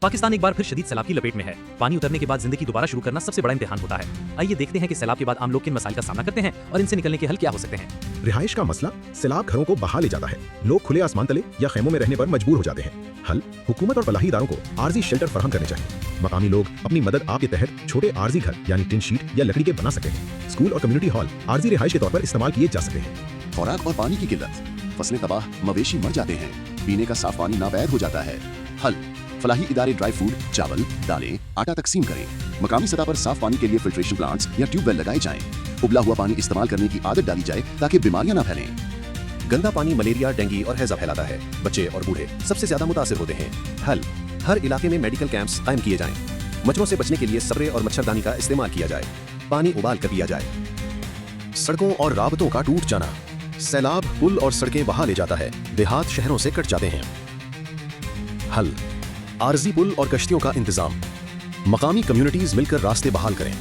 पाकिस्तान एक बार फिर शदीद सैलाब की लपेट में है। पानी उतरने के बाद जिंदगी दोबारा शुरू करना सबसे बड़ा इम्तिहान होता है। आइए देखते हैं कि सैलाब के बाद आम लोग किन मसाइल का सामना करते हैं और इनसे निकलने के हल क्या हो सकते हैं। रिहाइश का मसला सैलाब घरों को बहा ले जाता है। लोग खुले आसमान तले या खेमों में रहने पर मजबूर हो जाते हैं। हल हुकूमत और फलाही इदारों को आर्जी शेल्टर फराहम करने चाहिए। मकामी लोग अपनी मदद आप के तहत छोटे आर्जी घर यानी टिन शीट या लकड़ी के बना सकते हैं। स्कूल और कम्युनिटी हॉल आर्जी रिहाइश के तौर पर इस्तेमाल किए जा सकते हैं। खुराक और पानी की किल्लत, फसलें तबाह, मवेशी मर जाते हैं, पीने का साफ पानी नावैध हो जाता है। हल फलाही इदारे ड्राई फूड, चावल, दालें, आटा तकसीम करें। मकामी सतह पर साफ पानी के लिए फिल्ट्रेशन प्लांट्स या ट्यूबवेल लगाए जाएं। उबला हुआ पानी इस्तेमाल करने की आदत डाली जाए ताकि बीमारियां न फैलें। गंदा पानी मलेरिया, डेंगू और हैजा फैलाता है। बच्चे और बूढ़े सबसे ज्यादा मुतासिर होते हैं। हल हर इलाके में मेडिकल कैंप्स कायम किए जाएं। मच्छरों से बचने के लिए स्प्रे और मच्छरदानी का इस्तेमाल किया जाए। पानी उबाल कर पिया जाए। सड़कों और राबतों का टूट जाना, सैलाब पुल और सड़कें बहा ले जाता है, देहात शहरों से कट जाते हैं। हल आरजी पुल और कश्तियों का इंतजाम, मकामी कम्युनिटीज मिलकर रास्ते बहाल करें।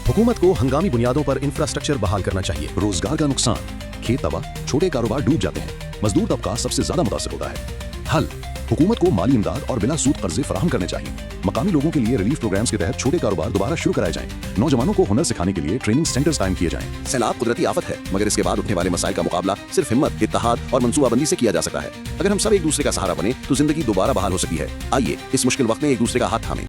हुकूमत को हंगामी बुनियादों पर इंफ्रास्ट्रक्चर बहाल करना चाहिए। रोजगार का नुकसान, खेत तबाह, छोटे कारोबार डूब जाते हैं, मजदूर तबका सबसे ज्यादा मुतासिर होता है। हल हुकूमत को माली इमदाद और बिला सूद कर्जे फराहम करने चाहिए। मकामी लोगों के लिए रिलीफ प्रोग्राम्स के तहत छोटे कारोबार दोबारा शुरू कराए जाएं। नौजवानों को हुनर सिखाने के लिए ट्रेनिंग सेंटर्स कायम किए जाएं। सैलाब कुदरती आफत है, मगर इसके बाद उठने वाले मसाइल का मुकाबला सिर्फ हिम्मत, इत्तेहाद और मंसूबाबंदी से किया जा सकता है। अगर हम सब एक दूसरे का सहारा बने तो जिंदगी दोबारा बहाल हो सकती है। आइए इस मुश्किल वक्त में एक दूसरे का हाथ थामें।